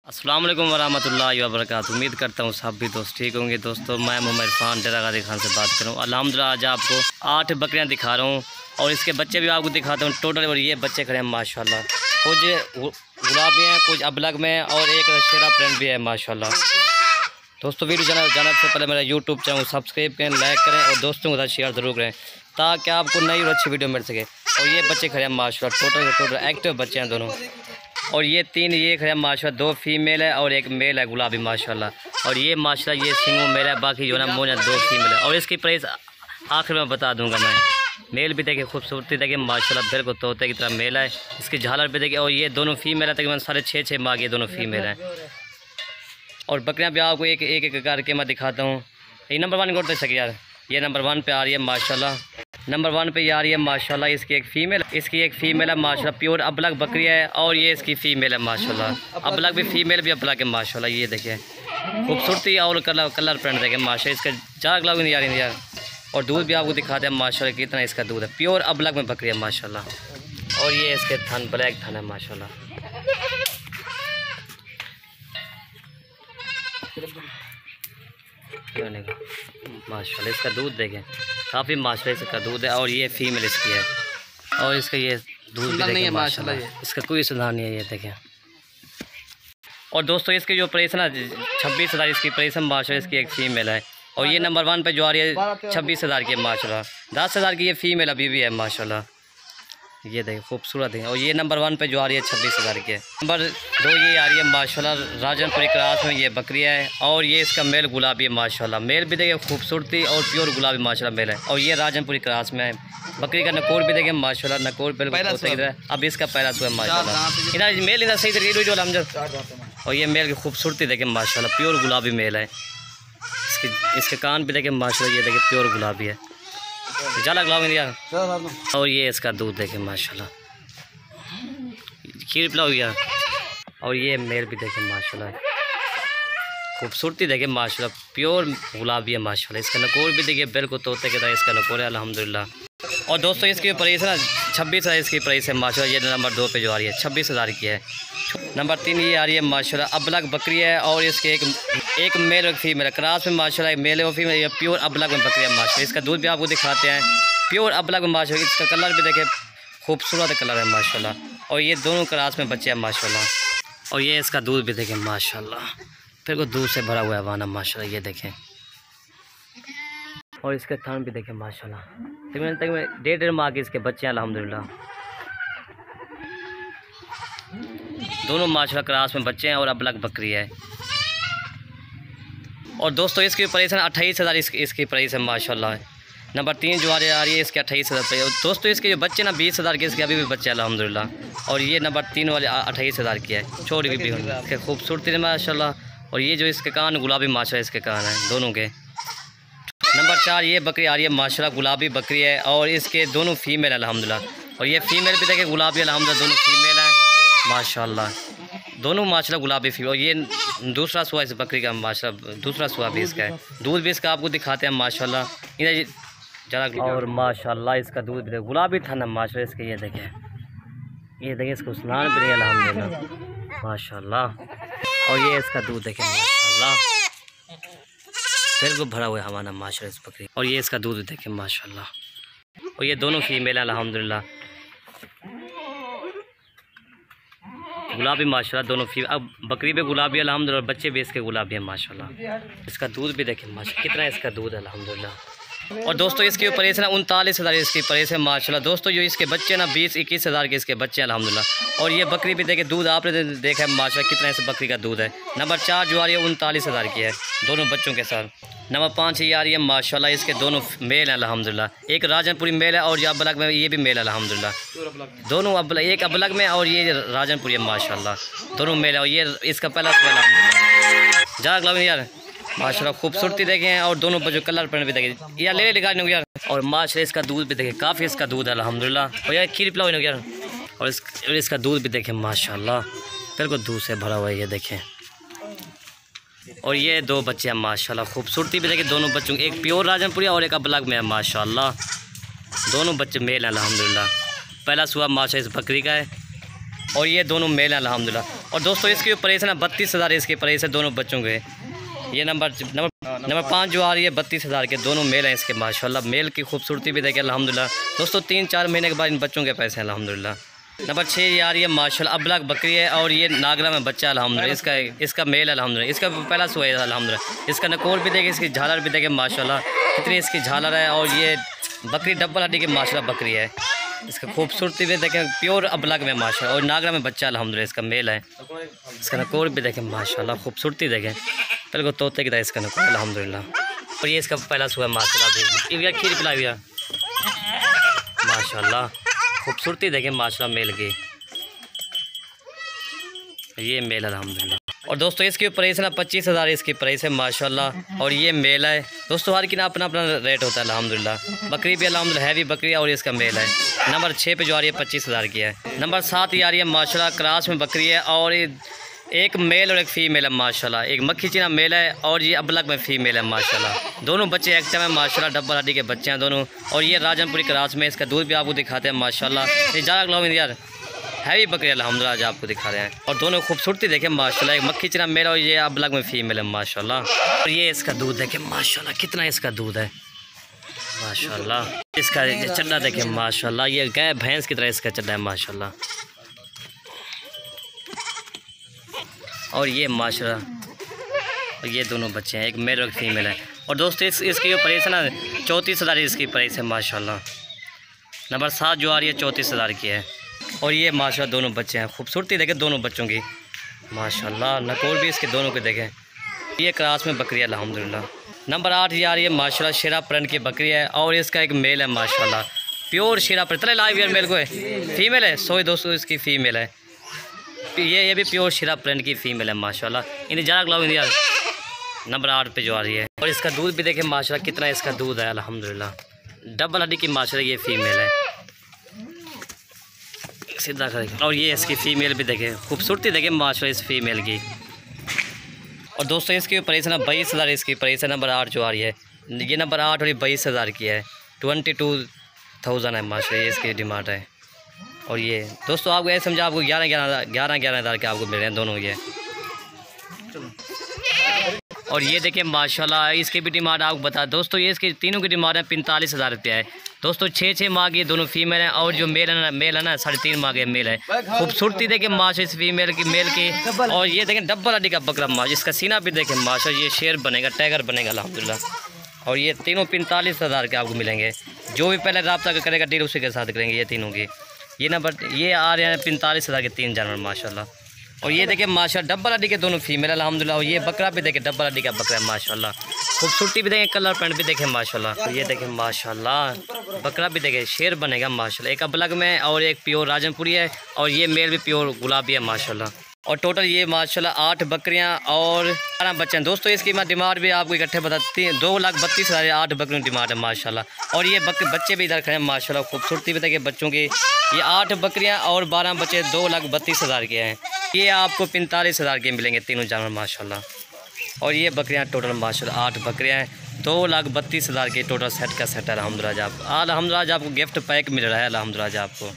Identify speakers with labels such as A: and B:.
A: अस्सलाम वालेकुम वरहमतुल्लाहि वबरकातुहू। उम्मीद करता हूँ सब भी दोस्त ठीक होंगे। दोस्तों मैं मोहम्मद इरफान डेरा गाजी खान से बात कर रहा हूँ। अल्हम्दुलिल्लाह आज आपको 8 बकरियाँ दिखा रहा हूँ और इसके बच्चे भी आपको दिखाता हूँ टोटल। और ये बच्चे खड़े हैं माशाल्लाह, कुछ गुलाबी हैं, कुछ अबलग में और एक शेरा प्रिंट भी है माशाल्लाह। दोस्तों वीडियो जाने से पहले मेरा यूट्यूब चैनल सब्सक्राइब करें, लाइक करें और दोस्तों के साथ शेयर ज़रूर करें ताकि आपको नई और अच्छी वीडियो मिल सके। और ये बच्चे खड़े हैं माशाल्लाह, टोटल एक्टिव बच्चे हैं दोनों। और ये 3 ये खड़े हैं माशाल्लाह, 2 फीमेल है और 1 मेल है गुलाबी माशाल्लाह। और ये माशाल्लाह ये सिंगू मेल है, बाकी जो है ना मोना 2 फीमेल है। और इसकी प्राइस आखिर में बता दूंगा मैं। मेल भी देखिए खूबसूरती देखिए माशाल्लाह, बिल्कुल तोते की तरह मेल है। इसकी झालर भी देखिए। और ये दोनों फीमेल है, तकरीबन 6.5 माह की दोनों फीमेल हैं। और बकरियाँ भी आपको एक करके मैं दिखाता हूँ। ये नंबर 1 करते सके यार, ये नंबर 1 पे आ रही है माशाल्लाह, नंबर 1 पे ये आ रही है माशाल्लाह। इसकी एक फ़ीमेल है माशाल्लाह, प्योर अबलग बकरी है। और ये इसकी फ़ीमेल है माशाल्लाह, अबलग भी फीमेल भी अबलग है माशाल्लाह। ये देखिए खूबसूरती और कलर प्रिंट देखें माशाल्लाह। इसका 4 ग्लाव नहीं आ रही यार। और दूध भी आपको दिखाते हैं माशाल्लाह कितना इसका दूध है, प्योर अबलग में बकरी है माशाल्लाह। और ये इसके थन ब्लैक थन है माशाल्लाह। माशाल्लाह इसका दूध देखें काफ़ी माशाल्लाह इसका दूध है। और ये फीमेल इसकी है और इसका ये दूध भी देखें माशाल्लाह, इसका कोई सुधार नहीं है ये देखें। और दोस्तों इसकी जो प्राइस है ना 26,000 इसकी प्राइस है माशाल्लाह। इसकी एक फ़ीमेल है और ये नंबर 1 पे जो आ रही है 26,000 की है माशाल्लाह। 10,000 की ये फ़ीमेल अभी भी है माशाल्लाह। ये देखिए खूबसूरत है। और ये नंबर 1 पे जो आ रही है 26,000 की है। नंबर 2 ये आ रही है माशाल्लाह, राजनपुरी क्रॉस में ये बकरी है। और ये इसका मेल गुलाबी है माशाल्लाह। मेल भी देखिए खूबसूरती और प्योर गुलाबी माशाल्लाह मेल है। और ये राजनपुरी क्रॉस में है। बकरी का नकोर भी देखें माशाल्लाह, नकोर बिल्कुल अब इसका पहला सुबह माशाल्लाह। इधर मेल इधर सही से जो हमजर। और ये मेल की खूबसूरती देखें माशाल्लाह, प्योर गुलाबी मेल है। इसके कान भी देखें माशाल्लाह, ये देखें प्योर गुलाबी है। ज़्यादा गुलाब यार। और ये इसका दूध देखें माशाल्लाह, खीर पिलाओ यार। और ये मेल भी देखें माशाल्लाह, खूबसूरती देखें माशाल्लाह, प्योर गुलाबी है माशाल्लाह। इसका नकोर भी देखिए बिल्कुल तोते की तरह इसका नकोर है अल्हम्दुलिल्लाह। और दोस्तों इसकी प्राइस है ना 26,000 इसकी प्राइस है माशाल्लाह। ये नंबर 2 पे जो आ रही है 26,000 की है। नंबर 3 ये आ रही है माशाल्लाह, अबलग बकरी है। और इसके एक मेल और फीमेल क्रॉस में माशाल्लाह, मेल और फीमेल। ये प्योर अबलग में बकरी है माशाल्लाह। इसका दूध भी आपको दिखाते हैं, प्योर अबलग में माशाल्लाह। इसका कलर भी देखे खूबसूरत कलर है माशाल्लाह। और ये दोनों क्रॉस में बच्चे हैं माशाल्लाह। और ये इसका दूध भी देखें माशाल्लाह, फिर को दूध से भरा हुआ है वाना माशाल्लाह, ये देखें। और इसके थान भी देखें माशाल्लाह, तकरीबन 1.5 माह के इसके बच्चे हैं अल्हम्दुलिल्लाह। दोनों माशाल्लाह क्रॉस में बच्चे हैं और अबलग बकरी है। और दोस्तों इसकी प्राइस है 28,000 इसकी प्राइस है माशाल्लाह। नंबर 3 जो आ रही है इसके 28,000 प्राइस। दोस्तों इसके जो बच्चे ना 20,000 के इसके अभी भी बच्चे अल्हम्दुलिल्लाह। और ये नंबर 3 वाले 28,000 की है, छोटी भी इसके खूबसूरती है माशाल्लाह। और ये जो इसके कान गुलाबी माशाल्लाह इसके कान हैं दोनों के। नंबर 4 ये बकरी आ रही है माशाल्लाह, गुलाबी बकरी है। और इसके दोनों फीमेल अल्हम्दुलिल्लाह। और ये फीमेल भी देखे गुलाबी अल्हम्दुलिल्लाह, दोनों फीमेल हैं माशाल्लाह, दोनों माशाल्लाह गुलाबी फीमेल। और ये दूसरा सुआ इस बकरी का माशाल्लाह, दूसरा सुआ भी इसका है। दूध भी इसका आपको दिखाते हैं माशाल्लाह, इधर ज़्यादा। और माशाल्लाह इसका दूध भी गुलाबी था ना माशाल्लाह इसके। ये देखें इसको स्नान भी अल्हम्दुलिल्लाह माशाल्लाह। और ये इसका दूध देखें माशाल्लाह, बिल्कुल भरा हुआ है हमारा माशाल्लाह इस बकरी। और ये इसका दूध देखें माशाल्लाह। और ये दोनों फीमेल अल्हम्दुलिल्लाह, गुलाबी माशाल्लाह दोनों फीमेल। अब बकरी भी गुलाबी अल्हम्दुलिल्लाह, बच्चे भी इसके गुलाबी हैं माशाल्लाह। इसका दूध भी देखें माशाल्लाह, कितना इसका दूध है अल्हम्दुलिल्लाह। और दोस्तों इसकी प्राइस है ना 39,000 इसकी प्राइस है माशाल्लाह। दोस्तों जो इसके बच्चे ना 20-21,000 के इसके बच्चे हैं अल्हम्दुलिल्लाह। और ये बकरी भी देखे दूध आपने देखा है माशाल्लाह कितना इस बकरी का दूध है। नंबर 4 जो आ रही है 39,000 की है दोनों बच्चों के साथ। नंबर 5 ये आ रही है माशाल्लाह, इसके दोनों मेल हैं अल्हम्दुलिल्लाह। एक राजनपुरी मेल है और ये अबलग में ये भी मेल है अल्हम्दुलिल्लाह। दोनों अबलग, एक अबलग में और ये राजनपुरी है माशाल्लाह, दोनों मेल है। और ये इसका पहला ज़्यादा ग्लाव यार माशाल्लाह, खूबसूरती देखें। और दोनों बच्चों कलर प्रिंट भी देखें यार, ले लिखा नहीं यार। और माशाल्लाह इसका दूध भी देखें, काफ़ी इसका दूध है अल्हम्दुलिल्लाह। और यार खीर पिलाओ नहीं यार। और इसका दूध भी देखें माशाल्लाह, बिल्कुल दूध से भरा हुआ है ये देखें। और ये 2 बच्चे हैं माशाल्लाह, खूबसूरती भी देखें दोनों बच्चों, एक प्योर राजनपुरी और एक अबलग में है माशाल्लाह। दोनों बच्चे मेल हैं अल्हम्दुलिल्लाह। पहला सुबह माशाल्लाह इस बकरी का है और ये दोनों मेल हैं अल्हम्दुलिल्लाह। और दोस्तों इसकी प्राइस है ना 32,000 इसकी प्राइस है दोनों बच्चों के। ये नंबर 5 जो आ रही है 32,000 के, दोनों मेल हैं इसके माशाल्लाह। मेल की खूबसूरती भी देखें अल्हम्दुलिल्लाह दोस्तों, 3-4 महीने के बाद इन बच्चों के पैसे हैं अल्हम्दुलिल्लाह। नंबर 6 ये आ रही है माशाल्लाह अबलग बकरी है और ये नागरा में बच्चा अल्हम्दुलिल्लाह। इसका मेल अल्हम्दुलिल्लाह, इसका पहला सुआ है अल्हम्दुलिल्लाह। इसका नकोर भी देखें, इसकी झालर भी देखें माशाल्लाह, कितनी इसकी झालर है। और ये बकरी डबल हड्डी की माशाल्लाह बकरी है। इसका खूबसूरती भी देखें, प्योर अबलग में माशाल्लाह। और नागरा में बच्चा अल्हम्दुलिल्लाह, इसका मेल है। इसका नकोर भी देखें माशाल्लाह, खूबसूरती देखें, बिल्कुल तोते की तरह इसका नकोर अल्हम्दुलिल्लाह। और ये इसका पहला सुआ माशाल्लाह, खीर पिला भैया माशाल्लाह, खूबसूरती देखें माशाल्लाह मेल की। ये मेल है अल्हम्दुलिल्लाह। और दोस्तों इसकी प्राइस है ना 25,000 इसकी प्राइस है माशाल्लाह। और ये मेल है दोस्तों, हर की ना अपना अपना रेट होता है अल्हम्दुलिल्लाह। बकरी भी अल्हम्दुलिल्लाह हैवी बकरी है और इसका मेल है। नंबर 6 पे जो आ रही है 25,000 की है। नंबर 7 ये आ रही है माशाल्लाह क्रास में बकरी है और एक मेल और एक फ़ीमेल है माशाल्लाह। एक मक्खी चीना मेल है और ये अबलग में फ़ीमेल है माशाल्लाह। दोनों बच्चे एक्टिव हैं माशाल्लाह, डबल हड्डी के बच्चे हैं दोनों। और ये राजनपुरी क्रास में, इसका दूध भी आपको दिखाते हैं माशाल्लाह। ये ज़्यादा ग्लो यार हैवी बकरी अल्हम्दुलिल्लाह आज आपको दिखा रहे हैं। और दोनों खूबसूरती देखें माशाल्लाह, एक मक्खी चीना मेल और ये अबलग में फ़ीमेल है माशाल्लाह। और ये इसका दूध देखें माशाल्लाह, कितना इसका दूध है माशाल्लाह। इसका चड्डा देखें माशाल्लाह, ये गाय भैंस की तरह इसका चड्डा है माशाल्लाह। और ये माशाल्लाह, और ये दोनों बच्चे हैं, एक मेल और फीमेल है। और दोस्तों इसकी जो प्राइस है ना 34,000 इसकी प्राइस है माशाल्लाह। नंबर 7 जो आ रही है 34,000 की है। और ये माशाल्लाह दोनों बच्चे हैं, खूबसूरती देखें दोनों बच्चों की माशाल्लाह। नकोर भी इसके दोनों के देखें, ये क्रास में बकरी है अल्हम्दुलिल्लाह। नंबर 8 ये आ रही है माशाल्लाह शेरा प्रिंट की बकरी है और इसका एक मेल है माशाल्लाह, प्योर शेरा प्रिंट। चले लाइव यार, मेल को है फीमेल है, सॉरी दोस्तों इसकी फ़ीमेल है। ये भी प्योर शेरा प्रिंट की फ़ीमेल है माशाल्लाह। इन्हें ज़्यादा ग्लाव यार। नंबर 8 पे जो आ रही है। और इसका दूध भी देखें माशाल्लाह, कितना इसका दूध है अल्हम्दुलिल्लाह। डबल हड्डी की माशाल्लाह ये फ़ीमेल है, सीधा करें। और ये इसकी फ़ीमेल भी देखें, खूबसूरती देखें माशाल्लाह इस फीमेल की। और दोस्तों इसकी प्राइस है ना 22,000 इसकी प्राइस है। नंबर 8 जो आ रही है, ये नंबर 8 और ये 22,000 की है। 22,000 है माशाल्लाह ये इसकी डिमांड है। और ये दोस्तों आपको ये समझा, आपको 11,000 के आपको मिल रहे हैं दोनों ये। और ये देखिए माशाल्लाह इसकी भी डिमांड आपको बता दोस्तों, ये इसकी तीनों की डिमांड है 45,000 रुपया है दोस्तों। 6 माह की दोनों फीमेल हैं और जो मेल है ना 3.5 माह के मेल है। खूबसूरती देखें माशा इस फीमेल की, मेल की। और ये देखें डबल हड्डी का बकरा माशा, इसका सीना भी देखें माशा, ये शेर बनेगा, टाइगर बनेगा अल्हम्दुलिल्लाह। और ये तीनों 45,000 के आपको मिलेंगे। जो भी पहले रब्ता करेगा डील उसी के साथ करेंगे ये तीनों की। ये नंबर ये आ रहे हैं 45,000 के 3 जानवर माशाल्लाह। और ये देखिए माशाल्लाह डबल हड्डी के दोनों फीमेल अल्हम्दुलिल्लाह। और ये बकरा भी देखें डबल हड्डी का बकरा है माशाल्लाह। खूबसूरती भी देखें, कलर पैंट भी देखें माशाल्लाह। और ये देखें माशाल्लाह बकरा भी देखें, शेर बनेगा माशाल्लाह। एक अबलग में और एक प्योर राजनपुरी है और ये मेल भी प्योर गुलाबी है माशाल्लाह। और टोटल ये माशाल्लाह 8 बकरियां और 12 बच्चे हैं दोस्तों। इसकी मैं डिमांड भी आपको इकट्ठे बताती हैं, 2,32,000 8 बकरियों की डिमांड है माशाल्लाह। और ये बच्चे भी इधर खड़े हैं माशाल्लाह, खूबसूरती भी देखिए बच्चों की। ये 8 बकरियां और 12 बच्चे 2,32,000 के हैं। ये आपको 45,000 के मिलेंगे तीनों जानवर माशाल्लाह। और ये बकरियां टोटल माशाल्लाह 8 बकरियां हैं, 2,32,000 के टोटल सेट का सेट है अल्हम्दुलिल्लाह। आपको गिफ्ट पैक मिल रहा है अल्हम्दुलिल्लाह आपको।